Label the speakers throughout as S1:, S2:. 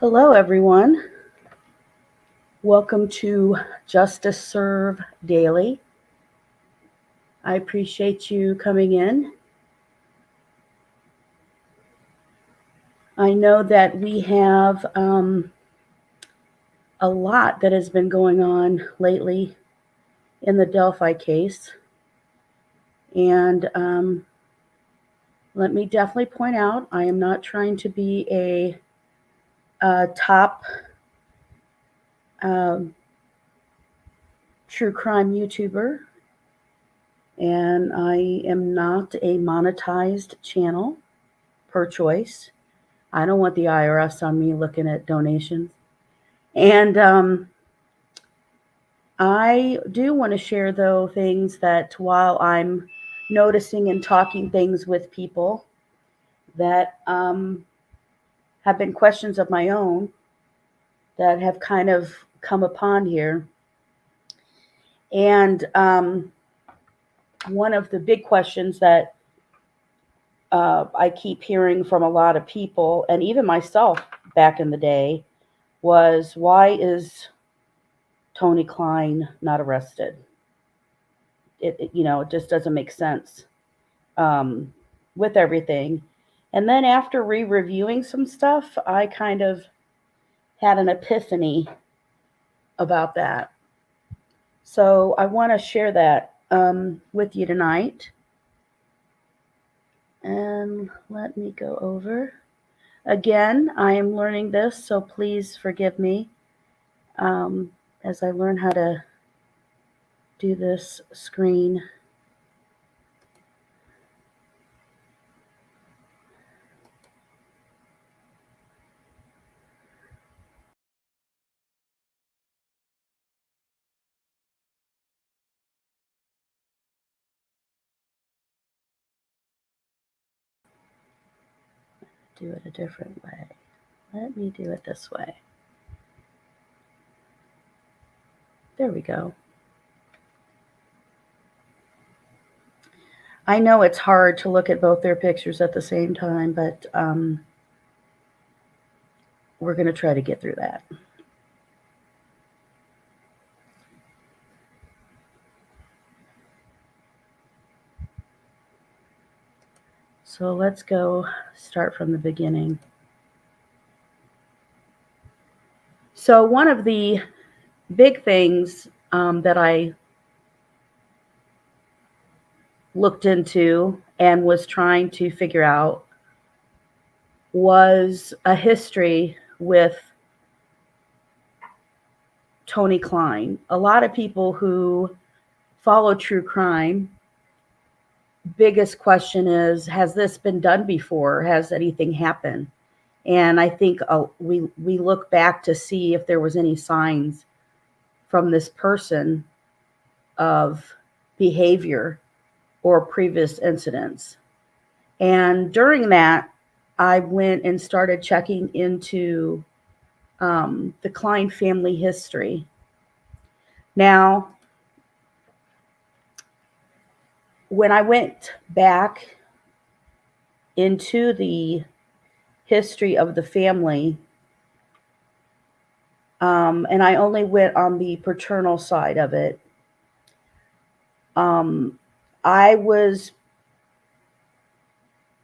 S1: Hello, everyone. Welcome to Justice Serve Daily. I appreciate you coming in. I know that we have a lot that has been going on lately in the Delphi case. And let me definitely point out I am not trying to be a top um, true crime YouTuber, and I am not a monetized channel per choice. I don't want the IRS on me looking at donations. And I do want to share, though, things that while I'm noticing and talking things with people that have been questions of my own that have kind of come upon here. And one of the big questions that I keep hearing from a lot of people, and even myself back in the day, was why is Tony Klein not arrested? It just doesn't make sense with everything. And then after re-reviewing some stuff, I kind of had an epiphany about that. So I want to share that with you tonight. And let me go over. Again, I am learning this, so please forgive me as I learn how to do this screen. Do it a different way. Let me do it this way. There we go. I know it's hard to look at both their pictures at the same time, but we're going to try to get through that. So let's go start from the beginning. So one of the big things that I looked into and was trying to figure out was a history with Tony Klein. A lot of people who follow true crime, biggest question is, has this been done before? Has anything happened? And I think we look back to see if there was any signs from this person of behavior or previous incidents. And during that, I went and started checking into the Klein family history. Now, when I went back into the history of the family, and I only went on the paternal side of it, I was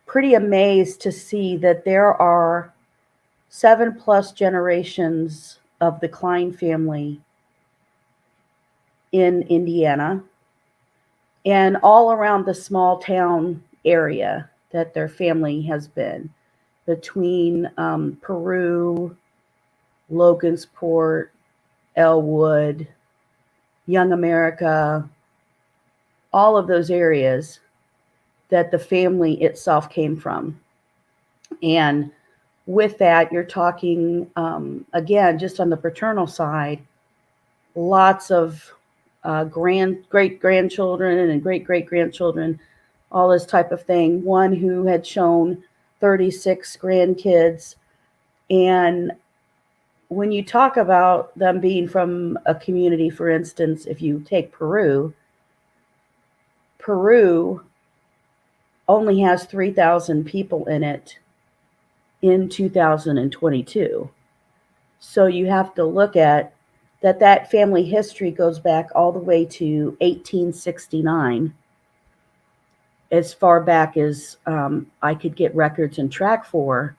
S1: pretty amazed to see that there are 7+ generations of the Klein family in Indiana and all around the small town area that their family has been, between Peru, Logansport, Elwood, Young America, all of those areas that the family itself came from. And with that, you're talking, again, just on the paternal side, lots of great-grandchildren and great-great-grandchildren, all this type of thing. One who had shown 36 grandkids. And when you talk about them being from a community, for instance, if you take Peru only has 3,000 people in it in 2022. So you have to look at that family history goes back all the way to 1869, as far back as I could get records and track for.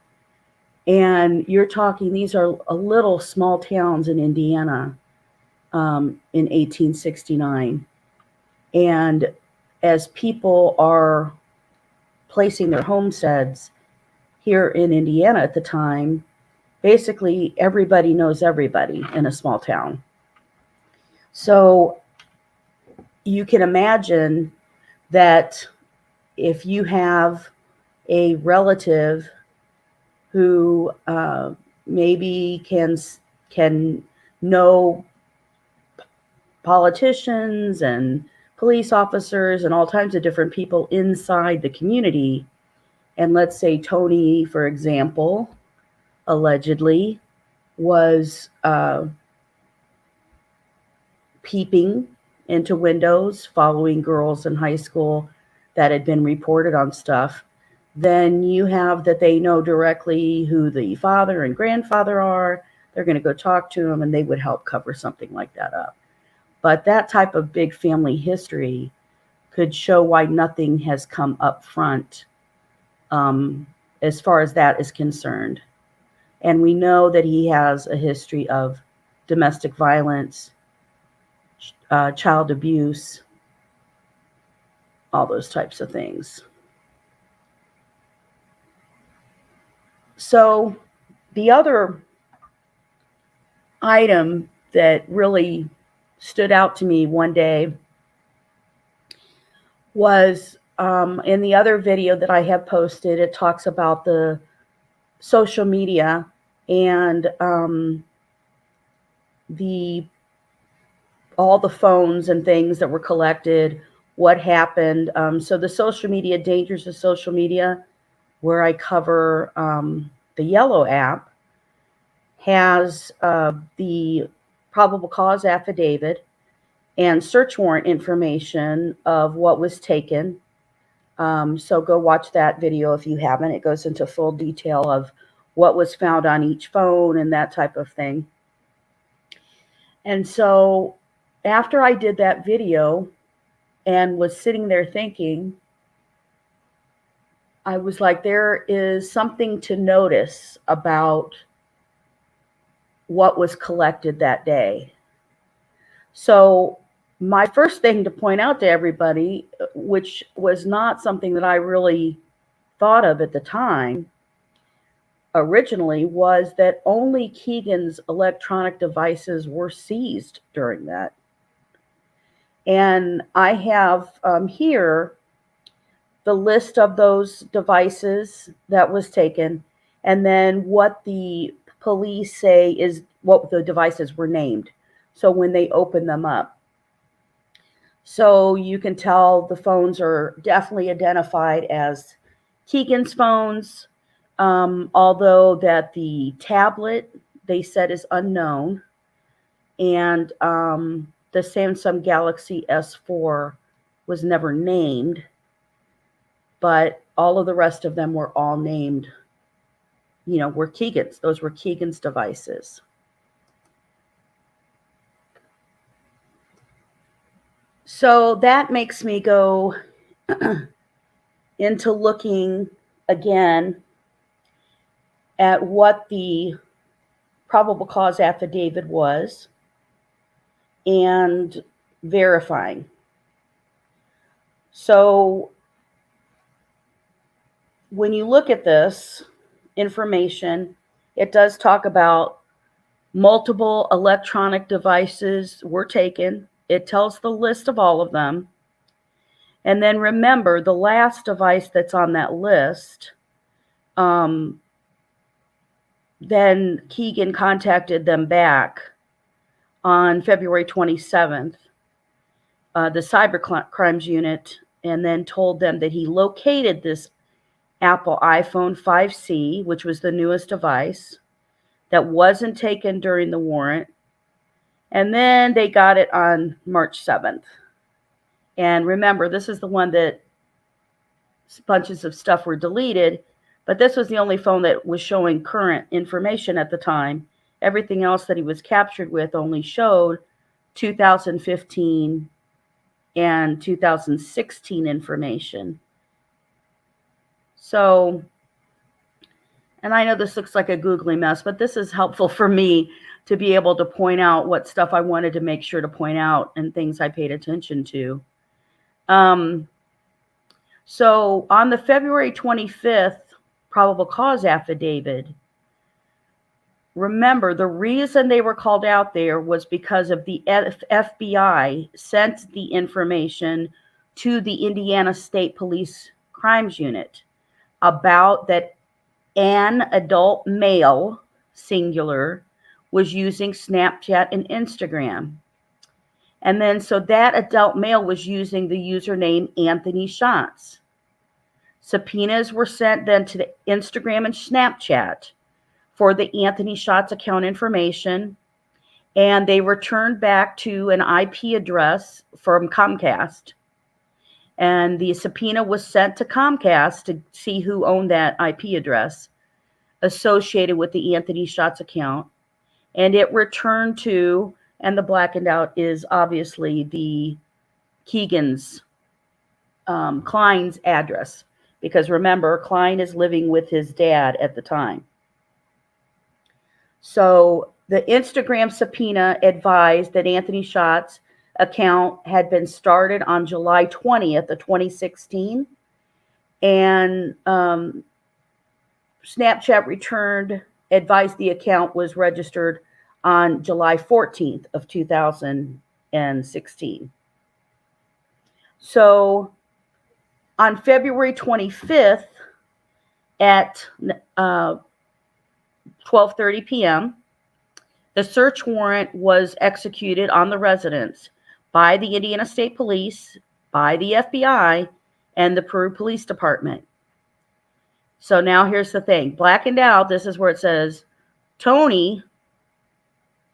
S1: And you're talking, these are a little small towns in Indiana in 1869. And as people are placing their homesteads here in Indiana at the time, basically everybody knows everybody in a small town. So you can imagine that if you have a relative who maybe can know politicians and police officers and all kinds of different people inside the community, and let's say Tony, for example, allegedly was peeping into windows, following girls in high school that had been reported on stuff, then you have that they know directly who the father and grandfather are. They're going to go talk to them, and they would help cover something like that up. But that type of big family history could show why nothing has come up front as far as that is concerned. And we know that he has a history of domestic violence, child abuse, all those types of things. So the other item that really stood out to me one day was in the other video that I have posted, it talks about the social media and all the phones and things that were collected, what happened. So the social media, dangers of social media, where I cover the Yellow app, has the probable cause affidavit and search warrant information of what was taken. So go watch that video if you haven't. It goes into full detail of what was found on each phone and that type of thing. And so after I did that video and was sitting there thinking, I was like, there is something to notice about what was collected that day. So my first thing to point out to everybody, which was not something that I really thought of at the time originally, was that only Keegan's electronic devices were seized during that. And I have here the list of those devices that was taken, and then what the police say is what the devices were named. So when they open them up. So you can tell the phones are definitely identified as Keegan's phones, although that the tablet they said is unknown, and the Samsung Galaxy S4 was never named, but all of the rest of them were all named, were Keegan's. Those were Keegan's devices. So that makes me go into looking again at what the probable cause affidavit was and verifying. So when you look at this information, it does talk about multiple electronic devices were taken. It tells the list of all of them. And then remember, the last device that's on that list, then Keegan contacted them back on February 27th, the cyber crimes unit, and then told them that he located this Apple iPhone 5C, which was the newest device, that wasn't taken during the warrant. And then they got it on March 7th. And remember, this is the one that bunches of stuff were deleted, but this was the only phone that was showing current information at the time, Everything else that he was captured with only showed 2015 and 2016 information. So, and I know this looks like a googly mess, but this is helpful for me to be able to point out what stuff I wanted to make sure to point out and things I paid attention to. So on the February 25th probable cause affidavit, remember, the reason they were called out there was because of the FBI sent the information to the Indiana State Police Crimes Unit about that an adult male, singular, was using Snapchat and Instagram. And then so that adult male was using the username Anthony Schatz. Subpoenas were sent then to the Instagram and Snapchat for the Anthony Schatz account information, and they returned back to an IP address from Comcast. And the subpoena was sent to Comcast to see who owned that IP address associated with the Anthony Schatz account. And it returned to, and the blackened out is obviously the Keegan's, Klein's address. Because remember, Klein is living with his dad at the time. So the Instagram subpoena advised that Anthony Schatz account had been started on July 20th of 2016. And Snapchat returned, advised the account was registered on July 14th of 2016. So on February 25th at 12:30 p.m., the search warrant was executed on the residence by the Indiana State Police, by the FBI, and the Peru Police Department. So now here's the thing. Blackened out, this is where it says Tony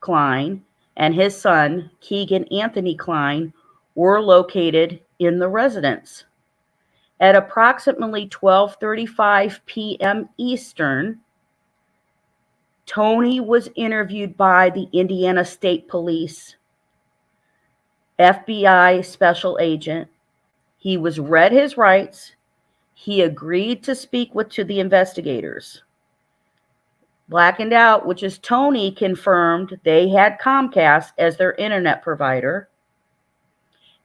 S1: Klein and his son, Keegan Anthony Klein, were located in the residence. At approximately 12:35 p.m. Eastern, Tony was interviewed by the Indiana State Police FBI special agent. He was read his rights. He agreed to speak to the investigators. Blackened out, which is Tony, confirmed they had Comcast as their internet provider,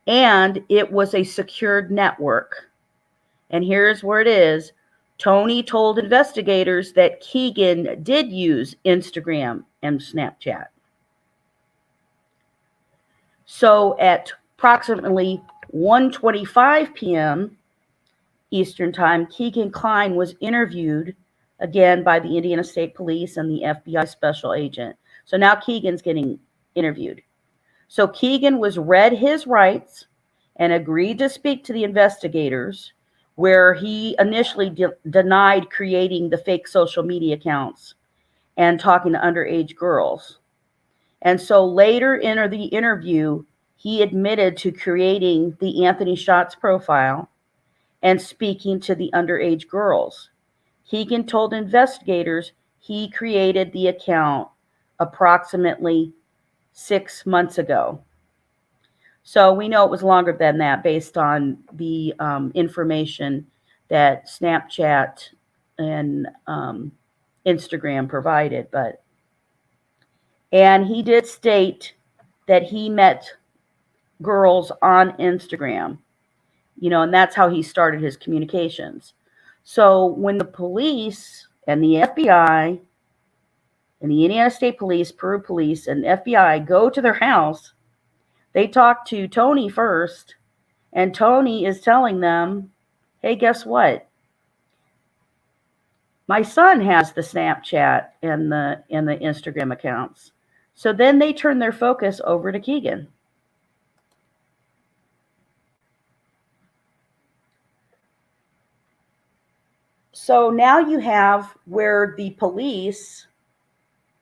S1: and it was a secured network. And here's where it is. Tony told investigators that Keegan did use Instagram and Snapchat. So at approximately 1:25 p.m. Eastern Time, Keegan Klein was interviewed again by the Indiana State Police and the FBI special agent. So now Keegan's getting interviewed. So Keegan was read his rights and agreed to speak to the investigators, where he initially denied creating the fake social media accounts and talking to underage girls. And so later in the interview, he admitted to creating the Anthony Schatz profile and speaking to the underage girls. Keegan told investigators he created the account approximately 6 months ago. So we know it was longer than that based on the information that Snapchat and Instagram provided. And he did state that he met girls on Instagram, and that's how he started his communications. So when the police and the FBI and the Indiana State Police, Peru Police, and FBI go to their house, they talk to Tony first, and Tony is telling them, hey, guess what? My son has the Snapchat and the Instagram accounts. So then they turn their focus over to Keegan. So now you have where the police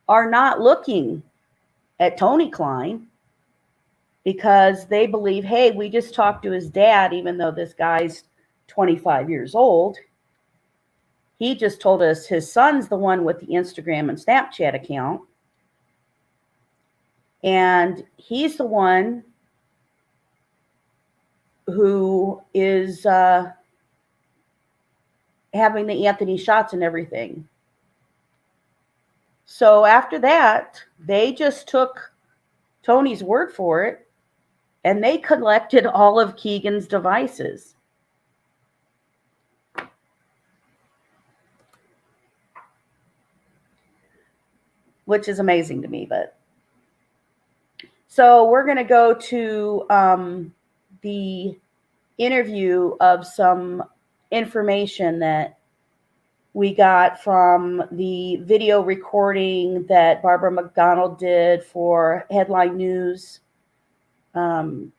S1: are not looking at Tony Klein because they believe, hey, we just talked to his dad, even though this guy's 25 years old. He just told us his son's the one with the Instagram and Snapchat account. And he's the one who is having the Anthony shots and everything. So after that, they just took Tony's word for it, and they collected all of Keegan's devices. Which is amazing to me, but so we're going to go to the interview of some information that we got from the video recording that Barbara McDonald did for Headline News and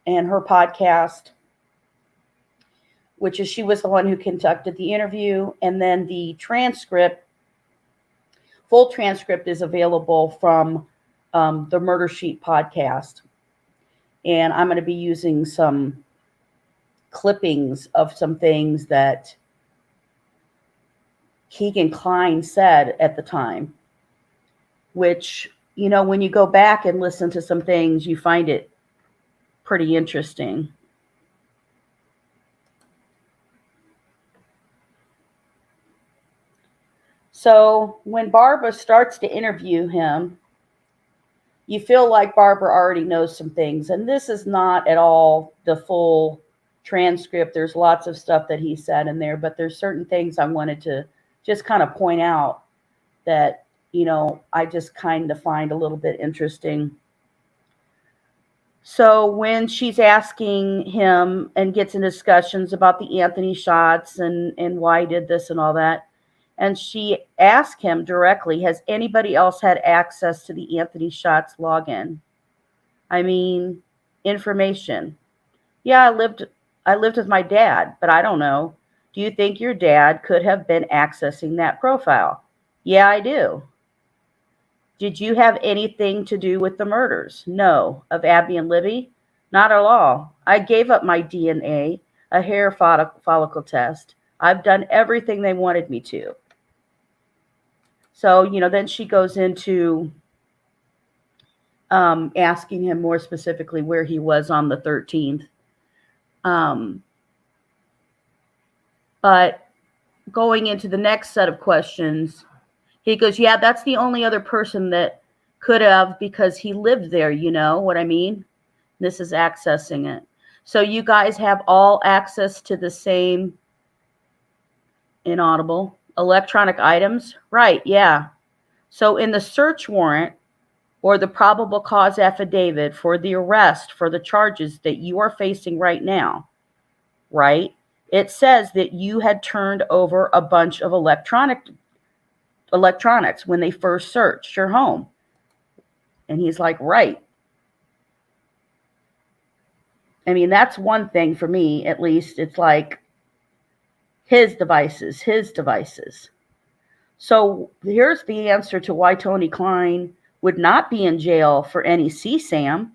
S1: her podcast, which is she was the one who conducted the interview. And then the transcript, full transcript, is available from the Murder Sheet podcast. And I'm going to be using some clippings of some things that Keegan Kline said at the time, which, you know, when you go back and listen to some things, you find it pretty interesting. So when Barbara starts to interview him, you feel like Barbara already knows some things. And this is not at all the full transcript. There's lots of stuff that he said in there, but there's certain things I wanted to just kind of point out that, you know, I just kind of find a little bit interesting. So when she's asking him and gets in discussions about the Anthony shots and why he did this and all that, and she asked him directly, has anybody else had access to the Anthony shots login? I mean, information. Yeah, I lived with my dad, but I don't know. Do you think your dad could have been accessing that profile? Yeah, I do. Did you have anything to do with the murders? No. Of Abby and Libby? Not at all. I gave up my DNA, a hair follicle test. I've done everything they wanted me to. So, you know, then she goes into asking him more specifically where he was on the 13th. But going into the next set of questions, he goes, yeah, that's the only other person that could have, because he lived there, you know what I mean? This is accessing it. So you guys have all access to the same inaudible electronic items? Right, yeah. So in the search warrant or the probable cause affidavit for the arrest for the charges that you are facing right now, right, it says that you had turned over a bunch of electronics when they first searched your home. And he's like, right. I mean, that's one thing for me, at least. It's like his devices. So here's the answer to why Tony Kline would not be in jail for any CSAM,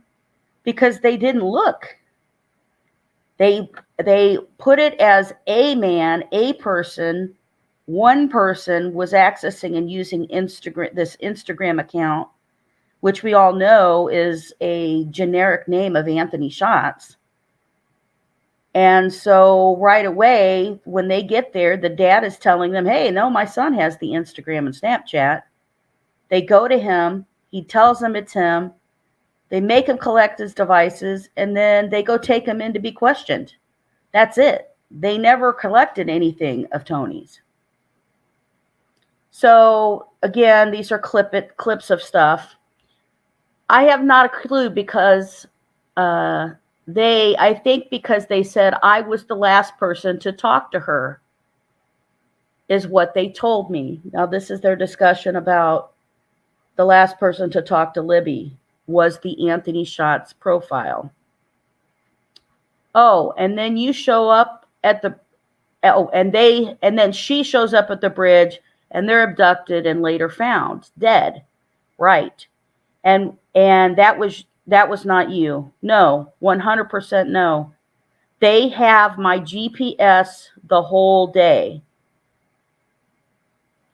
S1: because they didn't look. They put it as a man, a person. One person was accessing and using this Instagram account, which we all know is a generic name of Anthony Shots. And so right away, when they get there, the dad is telling them, hey, no, my son has the Instagram and Snapchat. They go to him. He tells them it's him. They make him collect his devices, and then they go take him in to be questioned. That's it. They never collected anything of Tony's. So again, these are clips of stuff. I have not a clue, because I think because they said I was the last person to talk to her, is what they told me. Now, this is their discussion about the last person to talk to Libby was the Anthony Shots profile. Oh, and then you show up at the, and then she shows up at the bridge, and they're abducted and later found dead. Right. And that was not you. No, 100% no. They have my GPS the whole day.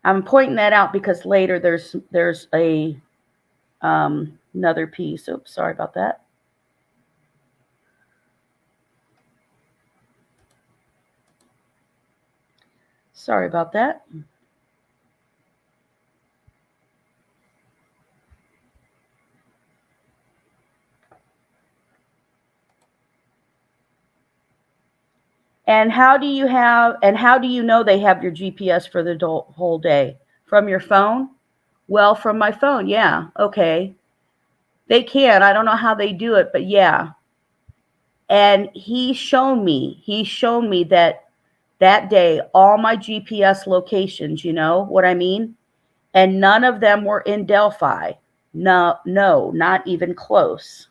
S1: I'm pointing that out because later there's a another piece. Oops, sorry about that. Sorry about that. And how do you know they have your GPS for the whole day? From your phone? Well, from my phone, yeah. Okay. They can. I don't know how they do it, but yeah. And he's shown me that day all my GPS locations, you know what I mean? And none of them were in Delphi. No, not even close.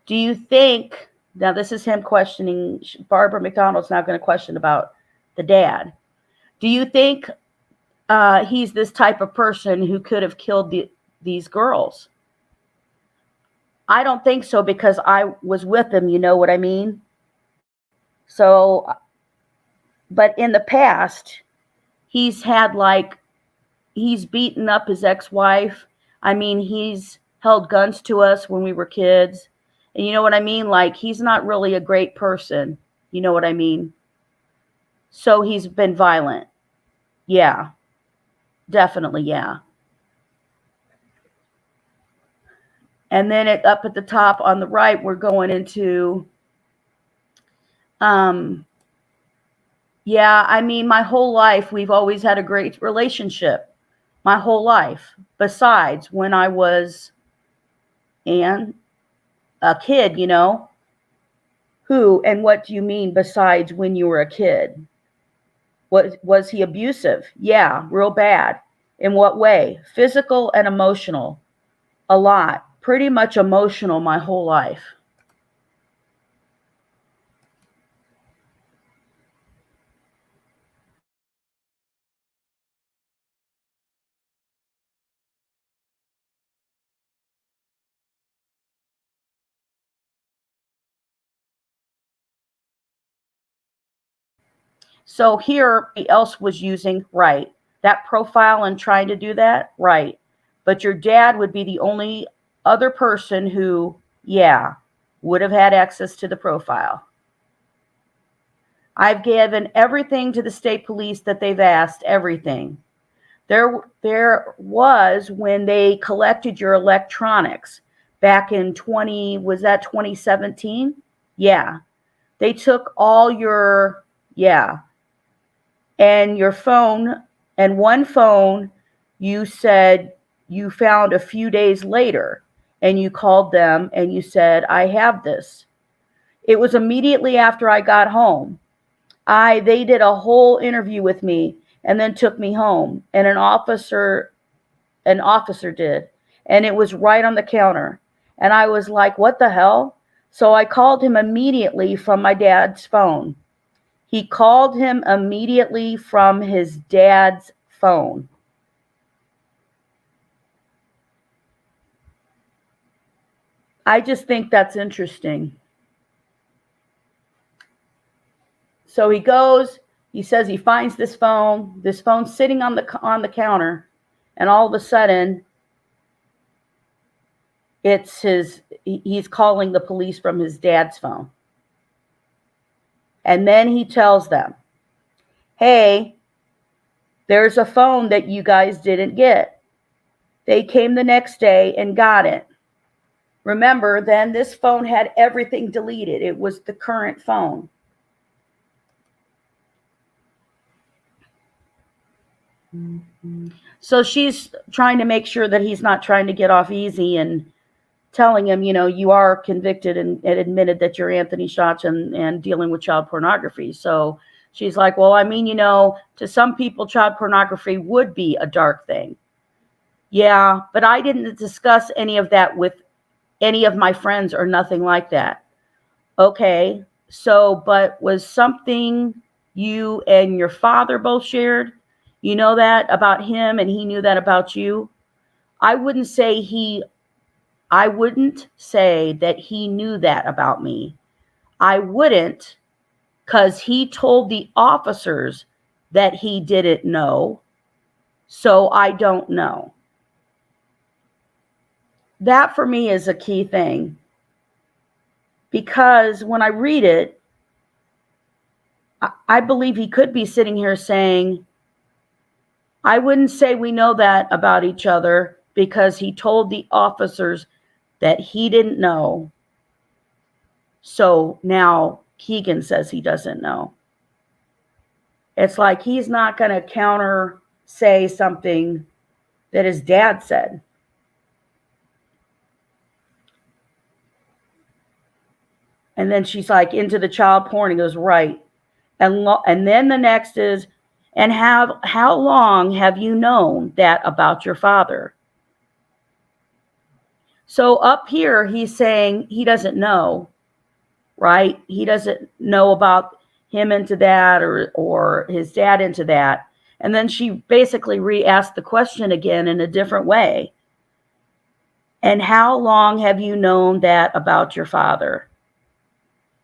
S1: Do you think, now this is him questioning, Barbara McDonald's now going to question about the dad. Do you think he's this type of person who could have killed these girls? I don't think so, because I was with him, you know what I mean? So, but in the past, he's beaten up his ex-wife. I mean, he's held guns to us when we were kids. And you know what I mean? Like, he's not really a great person. You know what I mean? So he's been violent. Yeah, definitely, yeah. And then up at the top on the right, we're going into, yeah, I mean, my whole life, we've always had a great relationship. My whole life. Besides when I was a kid, you know. Who and what do you mean besides when you were a kid? Was he abusive? Yeah, real bad. In what way? Physical and emotional. A lot. Pretty much emotional my whole life. So here, else was using, right, that profile and trying to do that, right. But your dad would be the only other person who, yeah, would have had access to the profile. I've given everything to the state police that they've asked, everything. There was when they collected your electronics back in 2017? Yeah. They took all your, yeah. And your phone, and one phone you said you found a few days later, and you called them and you said, I have this. It was immediately after I got home. They did a whole interview with me and then took me home, and an officer did, and it was right on the counter. And I was like, what the hell? So I called him immediately from my dad's phone. He called him immediately from his dad's phone. I just think that's interesting. So he goes, he says he finds this phone's sitting on the counter, and all of a sudden he's calling the police from his dad's phone. And then he tells them, hey, there's a phone that you guys didn't get. They came the next day and got it. Remember, then this phone had everything deleted. It was the current phone. So she's trying to make sure that he's not trying to get off easy, and telling him, you know, you are convicted and admitted that you're Anthony Schatz and dealing with child pornography. So she's like, well, I mean, you know, to some people, child pornography would be a dark thing. Yeah, but I didn't discuss any of that with any of my friends or nothing like that. Okay, so, but was something you and your father both shared? You know that about him, and he knew that about you? I wouldn't say that he knew that about me. I wouldn't, because he told the officers that he didn't know. So I don't know. that for me is a key thing, because when I read it, I believe he could be sitting here saying, I wouldn't say we know that about each other because he told the officers that he didn't know. So now Keegan says he doesn't know. It's like he's not going to counter say something that his dad said. And then she's like, into the child porn. He goes, right. And then the next is, and how long have you known that about your father? So up here, he's saying he doesn't know, right? He doesn't know about him into that or his dad into that. And then she basically re-asked the question again in a different way. And how long have you known that about your father?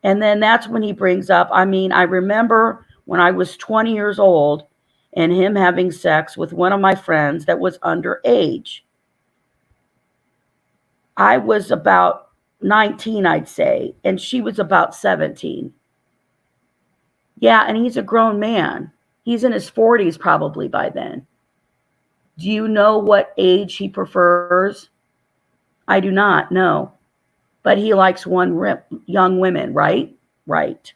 S1: And then that's when he brings up, I remember when I was 20 years old and him having sex with one of my friends that was underage. I was about 19, I'd say, and she was about 17. Yeah, and he's a grown man. He's in his 40s probably by then. Do you know what age he prefers? I do not know. But he likes young women, right? Right.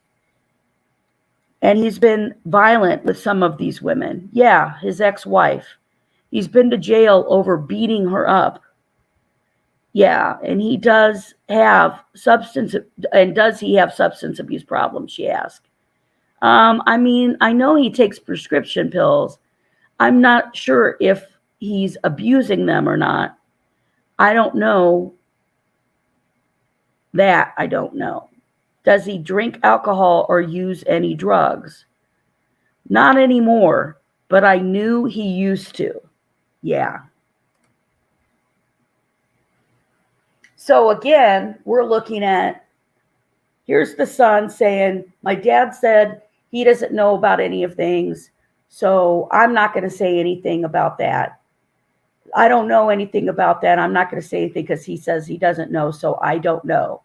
S1: And he's been violent with some of these women. Yeah, his ex-wife. He's been to jail over beating her up. Yeah, and he does have does he have substance abuse problems, she asked. I know he takes prescription pills. I'm not sure if he's abusing them or not. I don't know that. I don't know. Does he drink alcohol or use any drugs? Not anymore, but I knew he used to. Yeah. So again, we're looking at, here's the son saying, my dad said he doesn't know about any of things, so I'm not going to say anything about that. I don't know anything about that. I'm not going to say anything because he says he doesn't know, so I don't know.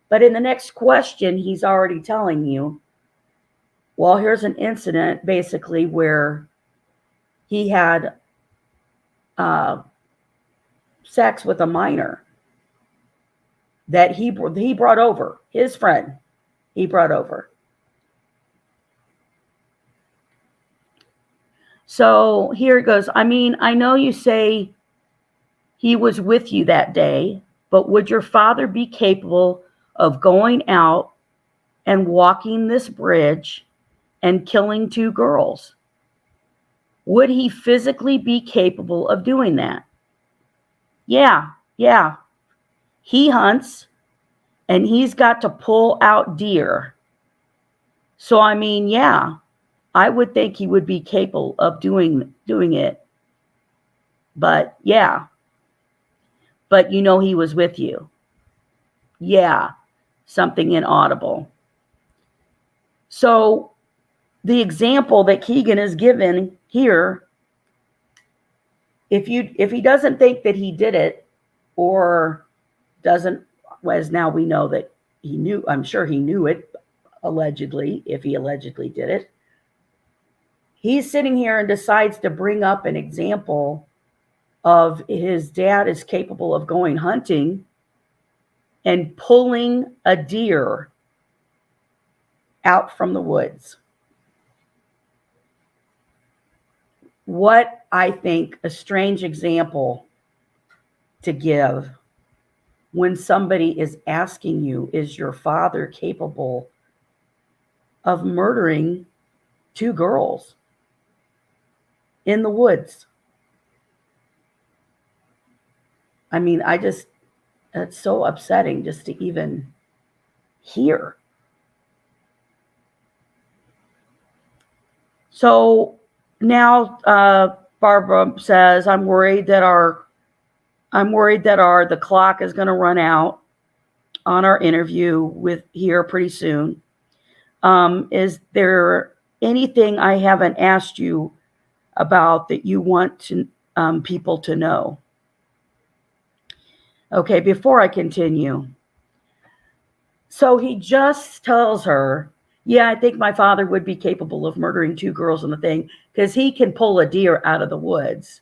S1: But in the next question, he's already telling you, well, here's an incident basically where he had sex with a minor that he brought over, his friend, he brought over. So here it goes. I know you say he was with you that day, but would your father be capable of going out and walking this bridge and killing 2 girls? Would he physically be capable of doing that? Yeah. He hunts and he's got to pull out deer. So yeah, I would think he would be capable of doing it. But yeah. But he was with you. Yeah. Something inaudible. So the example that Keegan is given here, if he doesn't think that he did it, or doesn't, as now we know that he knew, I'm sure he knew it, allegedly, if he allegedly did it, he's sitting here and decides to bring up an example of his dad is capable of going hunting and pulling a deer out from the woods. What I think a strange example to give when somebody is asking you, is your father capable of murdering 2 girls in the woods? It's so upsetting just to even hear. So now Barbara says, I'm worried that the clock is going to run out on our interview with here pretty soon. Is there anything I haven't asked you about that you want to people to know? Okay, before I continue. So he just tells her, yeah, I think my father would be capable of murdering 2 girls in the thing because he can pull a deer out of the woods.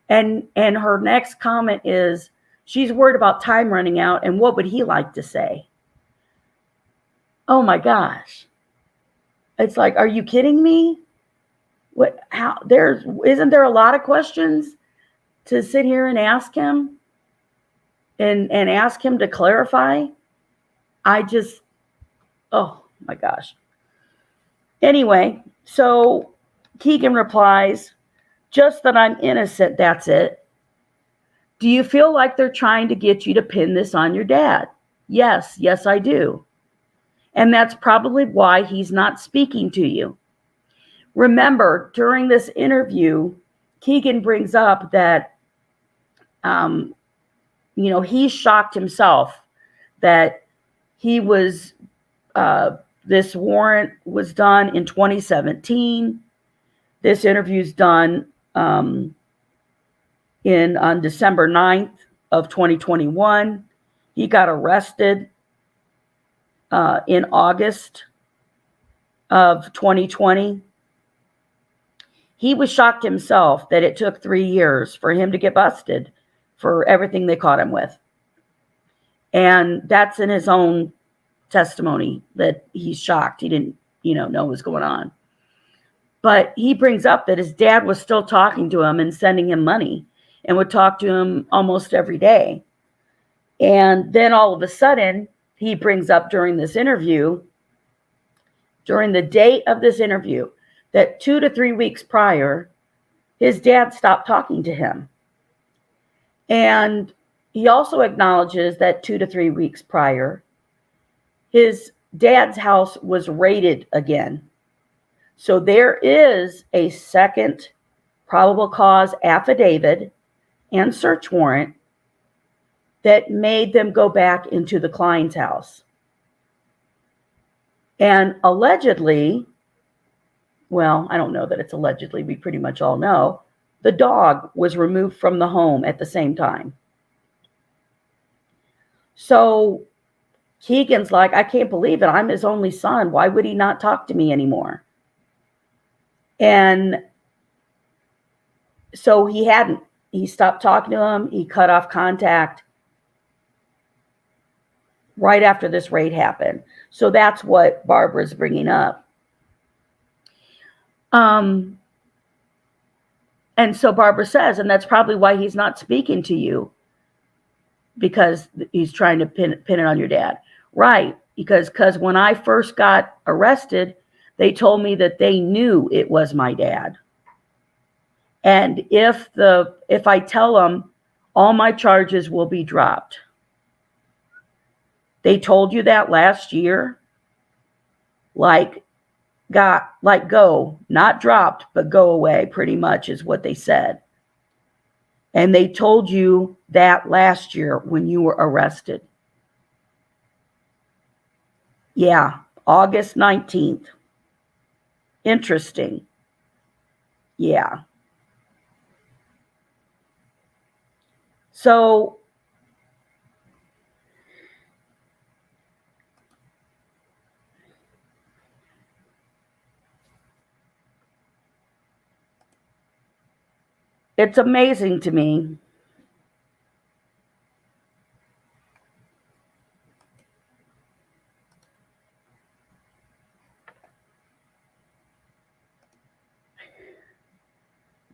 S1: And her next comment is she's worried about time running out and what would he like to say? Oh my gosh. It's like, are you kidding me? What, how, isn't there a lot of questions to sit here and ask him and ask him to clarify? I just, oh my gosh. Anyway, so Keegan replies, just that I'm innocent, that's it. Do you feel like they're trying to get you to pin this on your dad? Yes, I do. And that's probably why he's not speaking to you. Remember, during this interview, Keegan brings up that, he shocked himself that he was, this warrant was done in 2017. This interview's done on December 9th of 2021. He got arrested in August of 2020. He was shocked himself that it took 3 years for him to get busted for everything they caught him with. And that's in his own testimony that he's shocked. He didn't, know what was going on. But he brings up that his dad was still talking to him and sending him money and would talk to him almost every day. And then all of a sudden, he brings up during this interview, during the date of this interview, that 2 to 3 weeks prior, his dad stopped talking to him. And he also acknowledges that 2 to 3 weeks prior, his dad's house was raided again. So there is a second probable cause affidavit and search warrant that made them go back into the Klein's house. And allegedly, well, I don't know that it's allegedly, we pretty much all know, the dog was removed from the home at the same time. So Keegan's like, I can't believe it. I'm his only son. Why would he not talk to me anymore? And so he stopped talking to him. He cut off contact right after this raid happened. So that's what Barbara's bringing up. And so Barbara says, and that's probably why he's not speaking to you, because he's trying to pin it on your dad. Right, because when I first got arrested, they told me that they knew it was my dad. And if I tell them, all my charges will be dropped. They told you that last year? Go, not dropped, but go away, pretty much is what they said. And they told you that last year when you were arrested. Yeah, August 19th. Interesting. Yeah. So it's amazing to me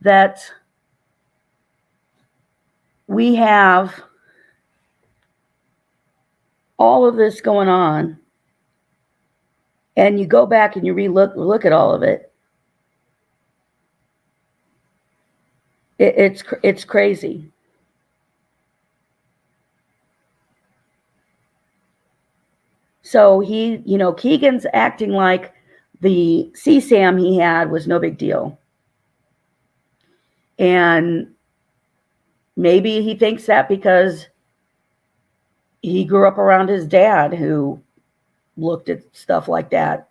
S1: that we have all of this going on, and you go back and you look at all of it. It's crazy. So Keegan's acting like the CSAM he had was no big deal. And maybe he thinks that because he grew up around his dad who looked at stuff like that.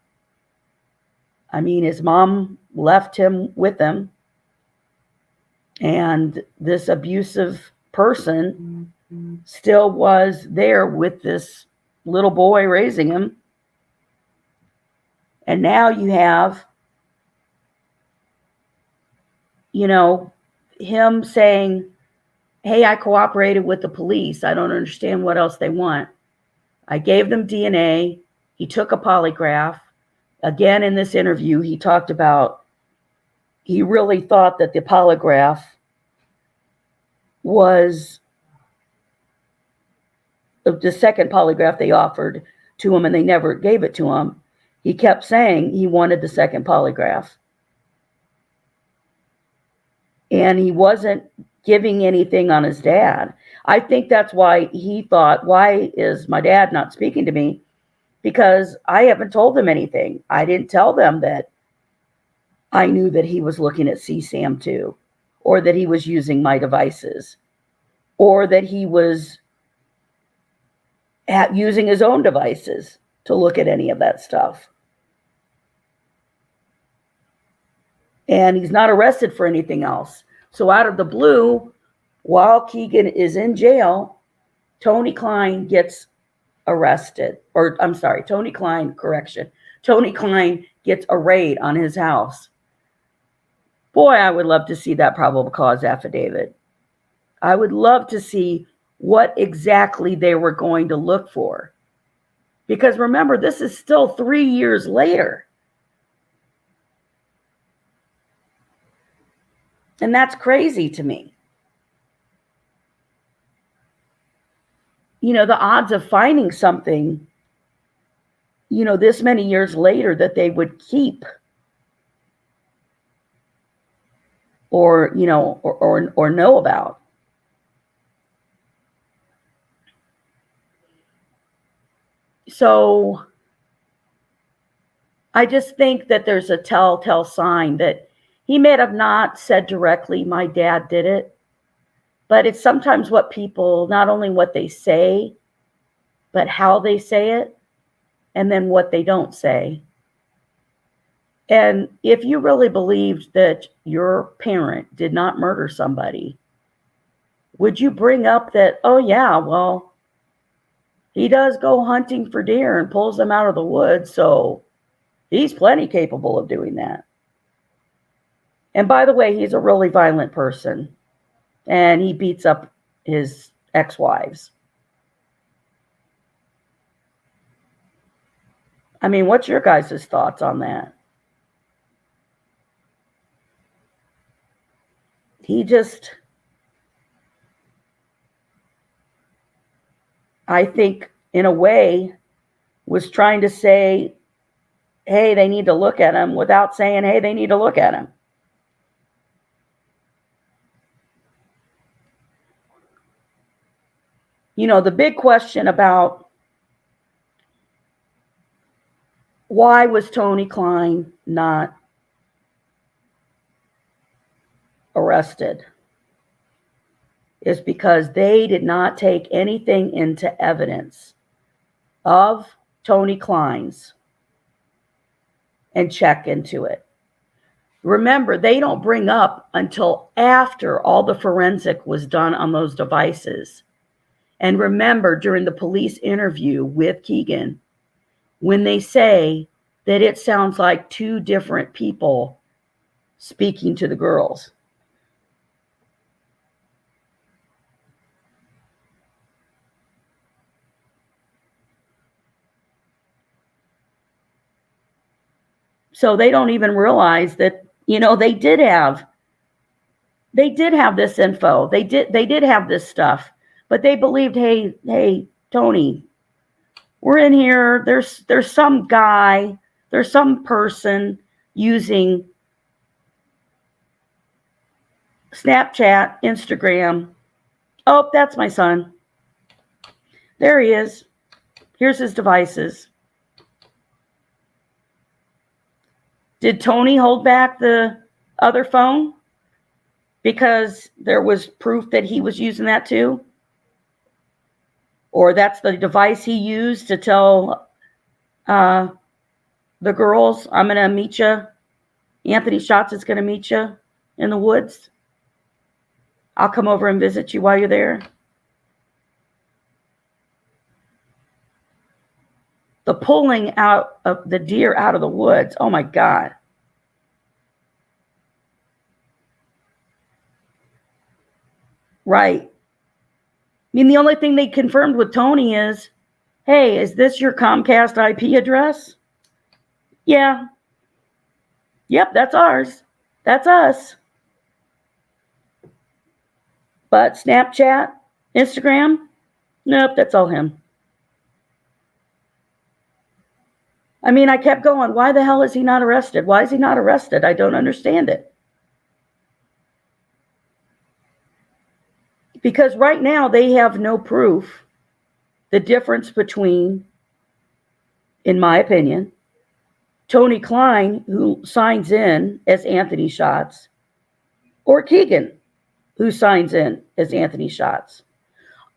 S1: I mean, his mom left him with him. And this abusive person still was there with this little boy raising him. And now you have, him saying, hey, I cooperated with the police. I don't understand what else they want. I gave them DNA. He took a polygraph. Again, in this interview, he talked about he really thought that the polygraph was the second polygraph they offered to him, and they never gave it to him. He kept saying he wanted the second polygraph. And he wasn't giving anything on his dad. I think that's why he thought, why is my dad not speaking to me? Because I haven't told them anything. I didn't tell them that I knew that he was looking at CSAM too, or that he was using my devices, or that he was using his own devices to look at any of that stuff. And he's not arrested for anything else. So out of the blue, while Keegan is in jail, Tony Klein gets arrested. Tony Klein gets a raid on his house. Boy, I would love to see that probable cause affidavit. I would love to see what exactly they were going to look for. Because remember, this is still 3 years later. And that's crazy to me. The odds of finding something, this many years later that they would keep or know about. So I just think that there's a telltale sign that he may have not said directly, my dad did it, but it's sometimes what people, not only what they say, but how they say it, and then what they don't say. And if you really believed that your parent did not murder somebody, would you bring up that, oh yeah, well, he does go hunting for deer and pulls them out of the woods, so he's plenty capable of doing that. And by the way, he's a really violent person, and he beats up his ex-wives. I mean, what's your guys' thoughts on that? He just, I think, in a way, was trying to say, hey, they need to look at him, without saying, hey, they need to look at him. The big question about why was Tony Klein not arrested is because they did not take anything into evidence of Tony Klein's and check into it. Remember, they don't bring up until after all the forensic was done on those devices. And remember, during the police interview with Keegan, when they say that it sounds like two different people speaking to the girls. So they don't even realize that, they did have this info. They did have this stuff, but they believed, hey, Tony, we're in here. There's some guy, there's some person using Snapchat, Instagram. Oh, that's my son. There he is. Here's his devices. Did Tony hold back the other phone because there was proof that he was using that too? Or that's the device he used to tell the girls, I'm going to meet you. Anthony Schatz is going to meet you in the woods. I'll come over and visit you while you're there. the pulling out of the deer out of the woods. Oh my God. Right. I mean, the only thing they confirmed with Tony is, hey, is this your Comcast IP address? Yeah. Yep, that's ours. That's us. But Snapchat, Instagram, nope, that's all him. I mean, I kept going, why the hell is he not arrested? Why is he not arrested? I don't understand it. Because right now they have no proof the difference between, in my opinion, Tony Klein, who signs in as Anthony Shots, or Keegan, who signs in as Anthony Shots,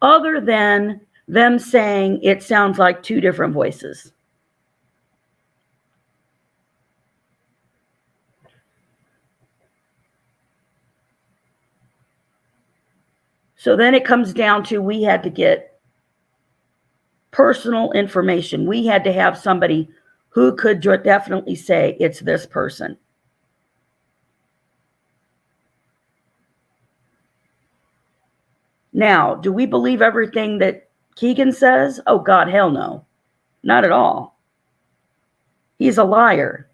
S1: other than them saying it sounds like two different voices. So then it comes down to, we had to get personal information. We had to have somebody who could definitely say it's this person. Now, do we believe everything that Keegan says? Oh God, hell no. Not at all. He's a liar.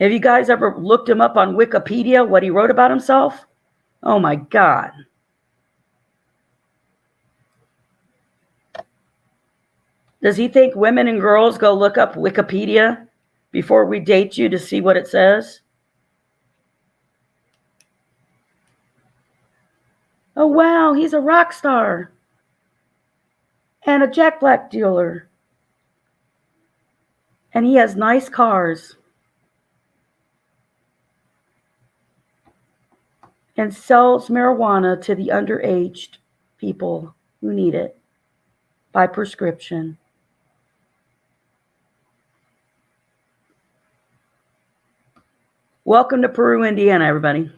S1: Have you guys ever looked him up on Wikipedia, what he wrote about himself? Oh my God. Does he think women and girls go look up Wikipedia before we date you to see what it says? Oh wow, he's a rock star and a Jack Black dealer. And he has nice cars. And sells marijuana to the underage people who need it by prescription. Welcome to Peru, Indiana, everybody.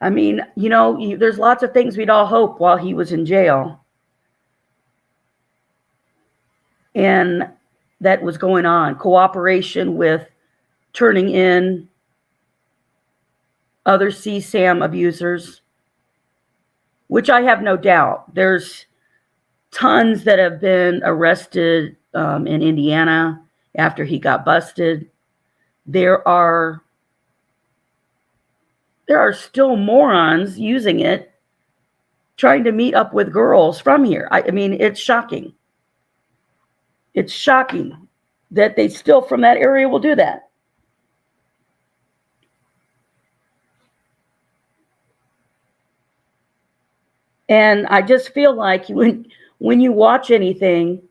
S1: I mean, you know, there's lots of things we'd all hope while he was in jail. And that was going on. Cooperation with turning in other CSAM abusers, which I have no doubt. There's tons that have been arrested in Indiana after he got busted. There are still morons using it, trying to meet up with girls from here. I mean, it's shocking. It's shocking that they still from that area will do that. And I just feel like when you watch anything,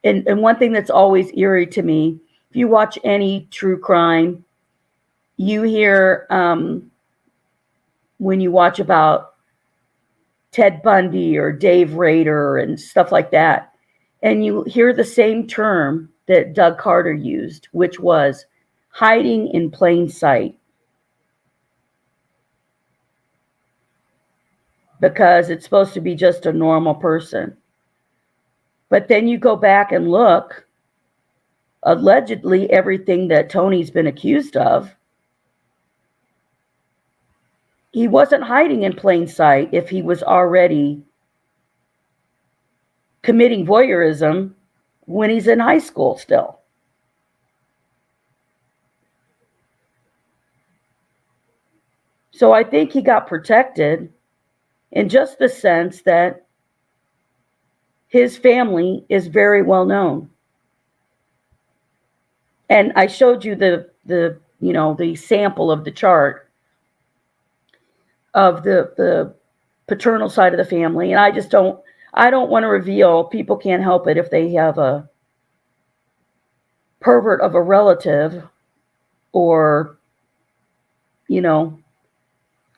S1: and one thing that's always eerie to me, if you watch any true crime, you hear when you watch about Ted Bundy or Dave Rader and stuff like that, and you hear the same term that Doug Carter used, which was hiding in plain sight. Because it's supposed to be just a normal person. But then you go back and look, allegedly everything that Tony's been accused of, he wasn't hiding in plain sight if he was already committing voyeurism when he's in high school still. So I think he got protected in just the sense that his family is very well known. And I showed you the sample of the chart of the paternal side of the family. And I don't want to reveal, people can't help it if they have a pervert of a relative or,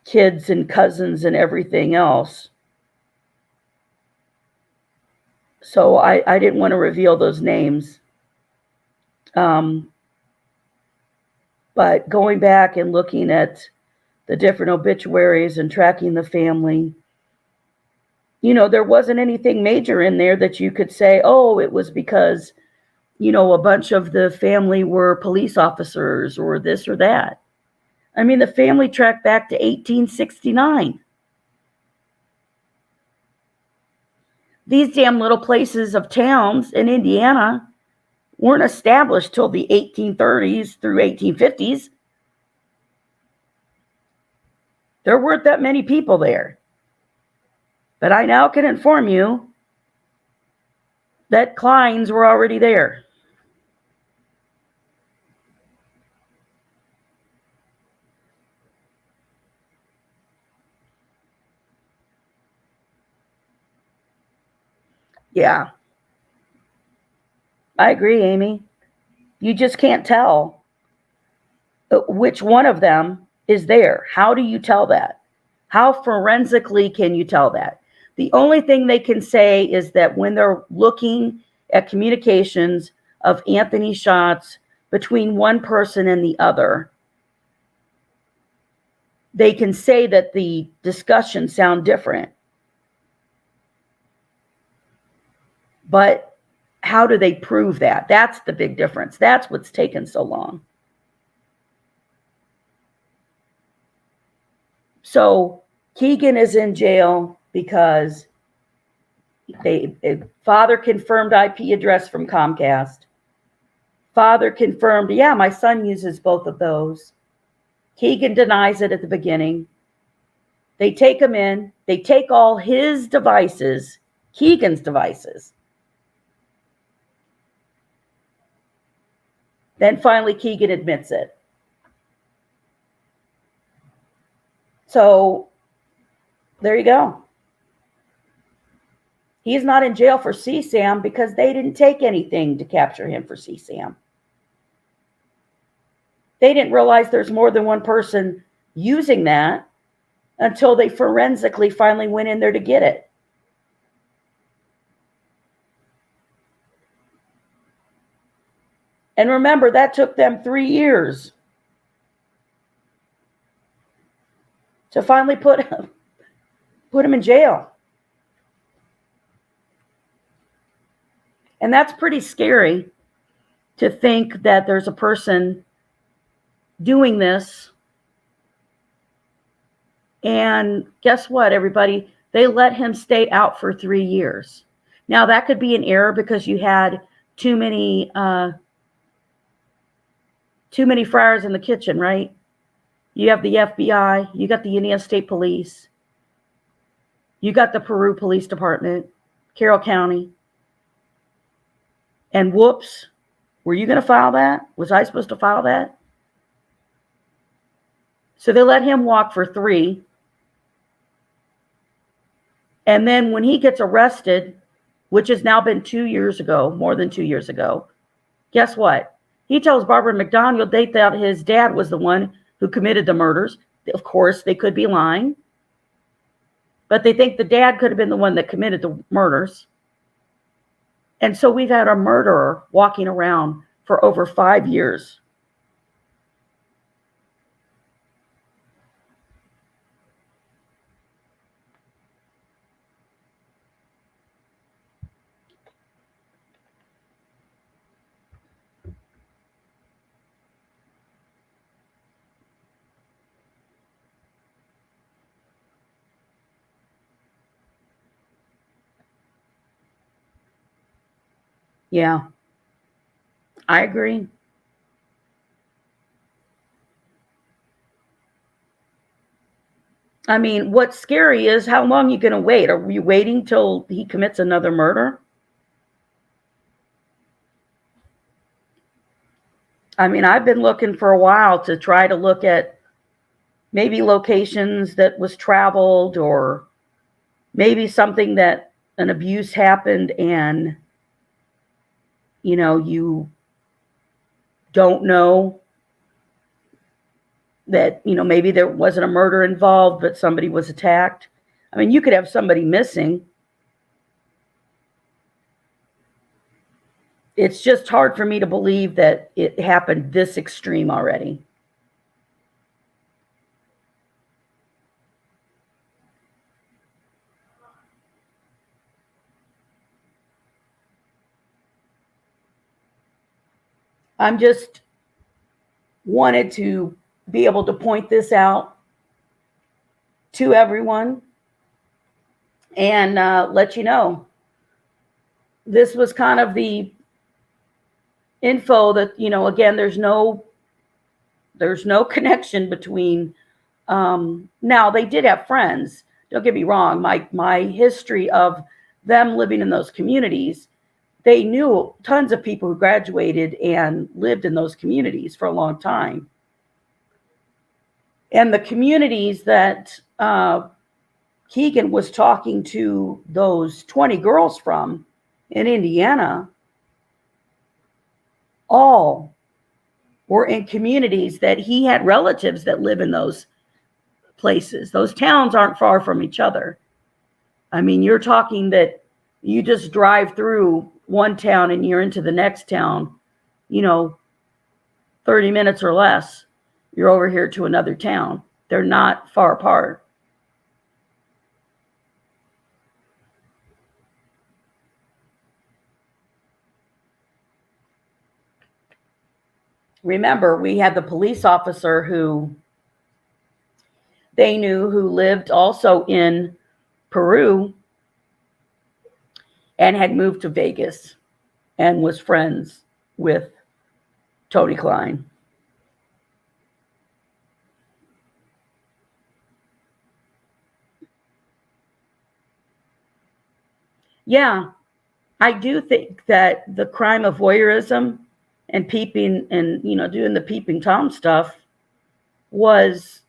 S1: kids and cousins and everything else. So I didn't want to reveal those names. But going back and looking at the different obituaries and tracking the family, there wasn't anything major in there that you could say, oh, it was because, a bunch of the family were police officers or this or that. I mean, the family tracked back to 1869. These damn little places of towns in Indiana weren't established till the 1830s through 1850s. There weren't that many people there. But I now can inform you that Kleins were already there. Yeah, I agree, Amy. You just can't tell which one of them is there. How do you tell that? How forensically can you tell that? The only thing they can say is that when they're looking at communications of Anthony shots between one person and the other, they can say that the discussions sound different. But how do they prove that? That's the big difference. That's what's taken so long. So Keegan is in jail because father confirmed IP address from Comcast. Father confirmed, yeah, my son uses both of those. Keegan denies it at the beginning. They take him in. They take all his devices, Keegan's devices. Then finally, Keegan admits it. So there you go. He's not in jail for CSAM because they didn't take anything to capture him for CSAM. They didn't realize there's more than one person using that until they forensically finally went in there to get it. And remember, that took them 3 years to finally put him in jail. And that's pretty scary to think that there's a person doing this. And guess what, everybody? They let him stay out for 3 years. Now, that could be an error because you had too many fryers in the kitchen, right? You have the FBI, you got the Union State Police, you got the Peru Police Department, Carroll County. And whoops, were you going to file that? Was I supposed to file that? So they let him walk for 3. And then when he gets arrested, which has now been 2 years ago, more than 2 years ago, guess what? He tells Barbara McDonald they thought his dad was the one who committed the murders. Of course, they could be lying. But they think the dad could have been the one that committed the murders. And so we've had a murderer walking around for over 5 years. Yeah, I agree. I mean, what's scary is how long are you going to wait? Are we waiting till he commits another murder? I mean, I've been looking for a while to try to look at maybe locations that was traveled or maybe something that an abuse happened and, you don't know that, maybe there wasn't a murder involved, but somebody was attacked. I mean, you could have somebody missing. It's just hard for me to believe that it happened this extreme already. I'm just wanted to be able to point this out to everyone and let you know. This was kind of the info that, again, there's no connection between, now they did have friends. Don't get me wrong. My history of them living in those communities, they knew tons of people who graduated and lived in those communities for a long time. And the communities that Keegan was talking to those 20 girls from in Indiana, all were in communities that he had relatives that live in those places. Those towns aren't far from each other. I mean, you're talking that you just drive through one town and you're into the next town, 30 minutes or less, you're over here to another town. They're not far apart. Remember, we had the police officer who they knew who lived also in Peru and had moved to Vegas and was friends with Tony Klein. Yeah, I do think that the crime of voyeurism and peeping and, doing the peeping Tom stuff was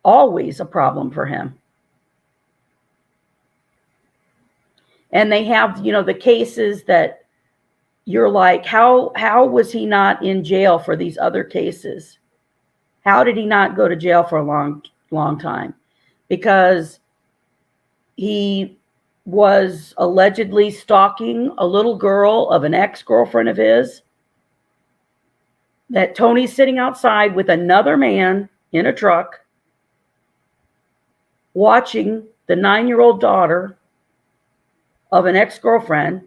S1: always a problem for him. And they have, the cases that you're like, how was he not in jail for these other cases? How did he not go to jail for a long, long time? Because he was allegedly stalking a little girl of an ex-girlfriend of his, that Tony's sitting outside with another man in a truck watching the 9-year-old daughter of an ex-girlfriend.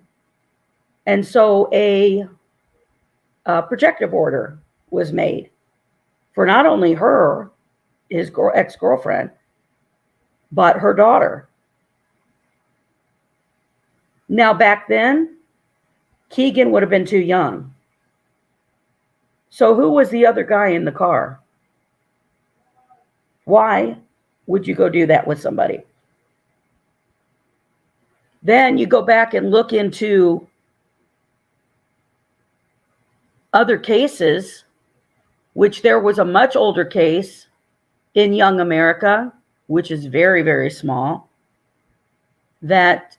S1: And so a protective order was made for not only her, his ex-girlfriend, but her daughter. Now, back then, Keegan would have been too young. So who was the other guy in the car? Why would you go do that with somebody? Then you go back and look into other cases, which there was a much older case in Young America, which is very, very small, that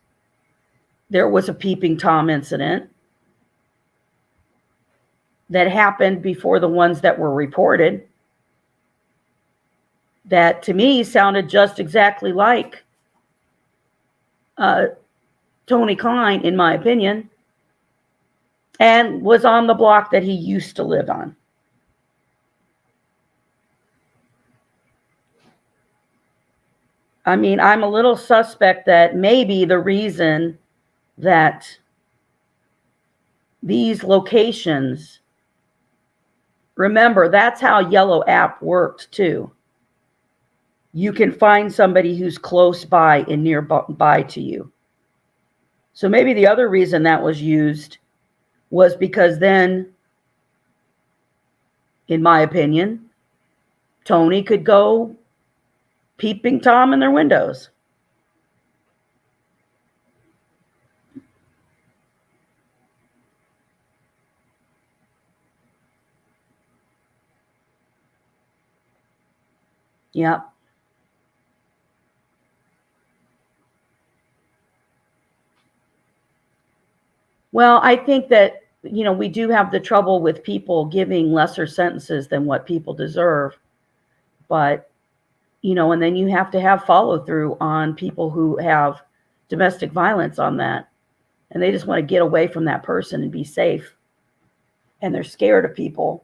S1: there was a peeping Tom incident that happened before the ones that were reported, that to me sounded just exactly like Tony Klein, in my opinion, and was on the block that he used to live on. I mean, I'm a little suspect that maybe the reason that these locations, remember, that's how Yellow App worked too. You can find somebody who's close by and nearby to you. So maybe the other reason that was used was because then, in my opinion, Tony could go peeping Tom in their windows. Yeah. Well, I think that, we do have the trouble with people giving lesser sentences than what people deserve. But, and then you have to have follow through on people who have domestic violence on that. And they just want to get away from that person and be safe. And they're scared of people.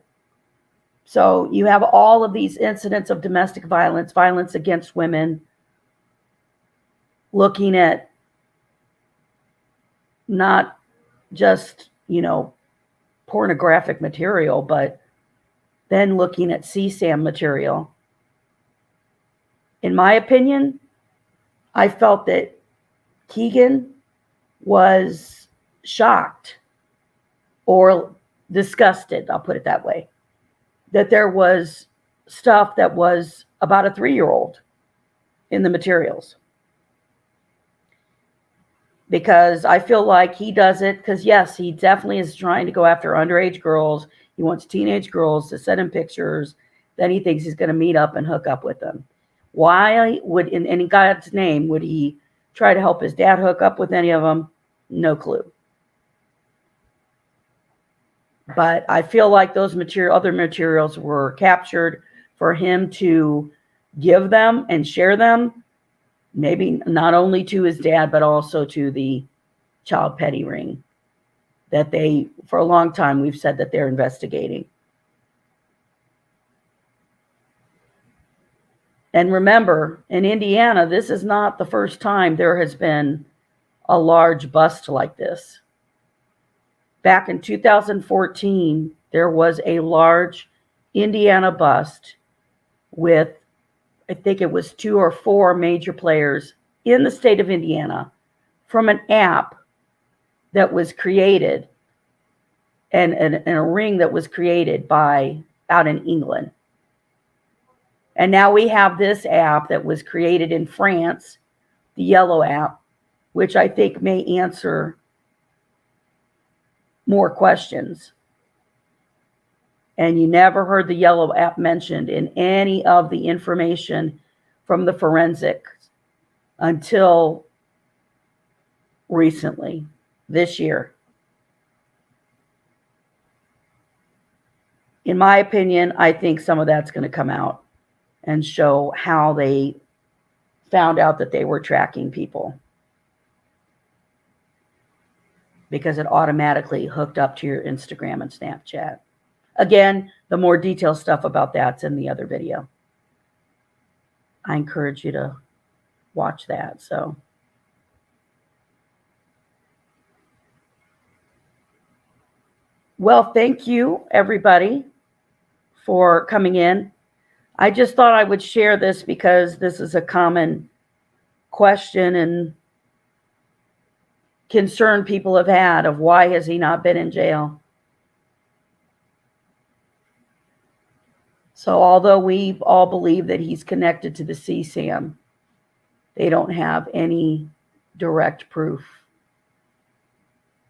S1: So you have all of these incidents of domestic violence, violence against women, looking at not just, pornographic material, but then looking at CSAM material. In my opinion, I felt that Keegan was shocked or disgusted, I'll put it that way, that there was stuff that was about a 3-year-old in the materials. Because I feel like he does it because, yes, he definitely is trying to go after underage girls. He wants teenage girls to send him pictures. Then he thinks he's going to meet up and hook up with them. Why would, in God's name, would he try to help his dad hook up with any of them? No clue. But I feel like those other materials were captured for him to give them and share them, maybe not only to his dad, but also to the child petty ring that they, for a long time, we've said that they're investigating. And remember, in Indiana, this is not the first time there has been a large bust like this. Back in 2014, there was a large Indiana bust with, I think it was 2 or 4 major players in the state of Indiana from an app that was created and a ring that was created out in England. And now we have this app that was created in France, the Yellow app, which I think may answer more questions. And you never heard the Yellow app mentioned in any of the information from the forensics until recently, this year. In my opinion, I think some of that's going to come out and show how they found out that they were tracking people, because it automatically hooked up to your Instagram and Snapchat. Again, the more detailed stuff about that's in the other video. I encourage you to watch that. So, well, thank you, everybody, for coming in. I just thought I would share this because this is a common question and concern people have had of why has he not been in jail. So although we all believe that he's connected to the CSAM, they don't have any direct proof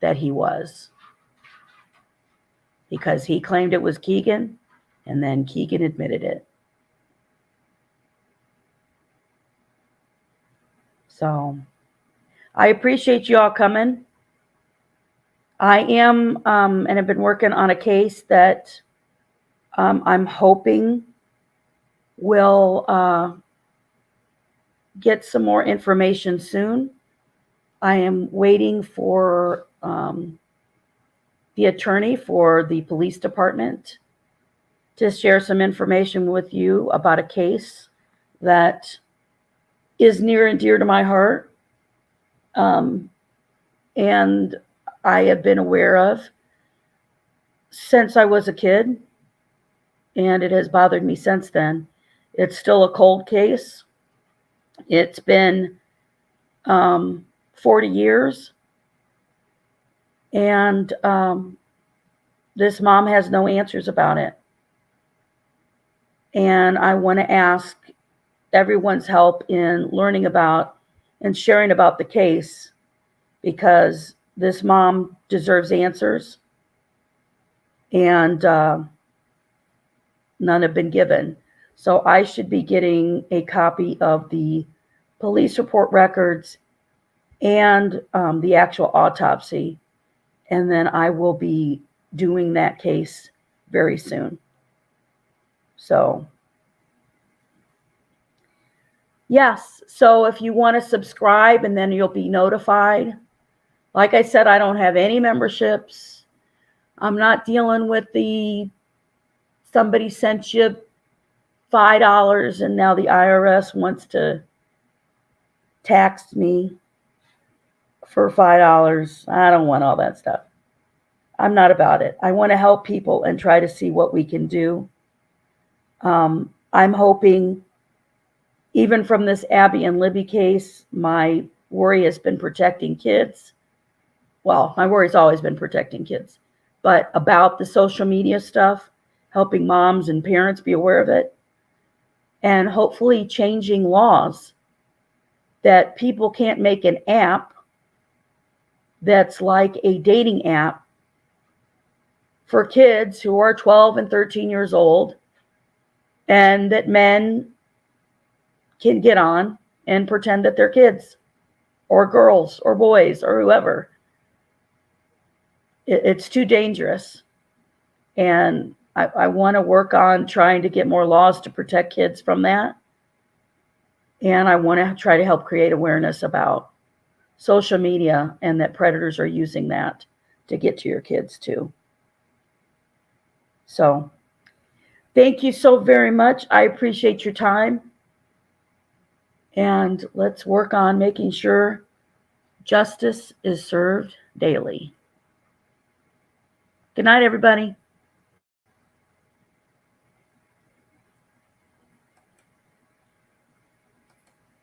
S1: that he was, because he claimed it was Keegan and then Keegan admitted it. So I appreciate you all coming. I am and have been working on a case that I'm hoping will get some more information soon. I am waiting for the attorney for the police department to share some information with you about a case that is near and dear to my heart, and I have been aware of since I was a kid, and it has bothered me since then. It's still a cold case. It's been 40 years, and this mom has no answers about it. And I want to ask everyone's help in learning about and sharing about the case, because this mom deserves answers, and none have been given. So I should be getting a copy of the police report records and the actual autopsy, and then I will be doing that case very soon. So yes, so if you want to subscribe, and then you'll be notified. Like I said, I don't have any memberships. I'm not dealing with somebody sent you $5 and now the IRS wants to tax me for $5. I don't want all that stuff. I'm not about it. I want to help people and try to see what we can do. I'm hoping, even from this Abby and Libby case, my worry has been protecting kids. Well, my worry's always been protecting kids, but about the social media stuff, helping moms and parents be aware of it, and hopefully changing laws that people can't make an app that's like a dating app for kids who are 12 and 13 years old, and that men can get on and pretend that they're kids or girls or boys or whoever. It's too dangerous. And I want to work on trying to get more laws to protect kids from that. And I want to try to help create awareness about social media and that predators are using that to get to your kids too. So thank you so very much. I appreciate your time. And let's work on making sure justice is served daily. Good night, everybody.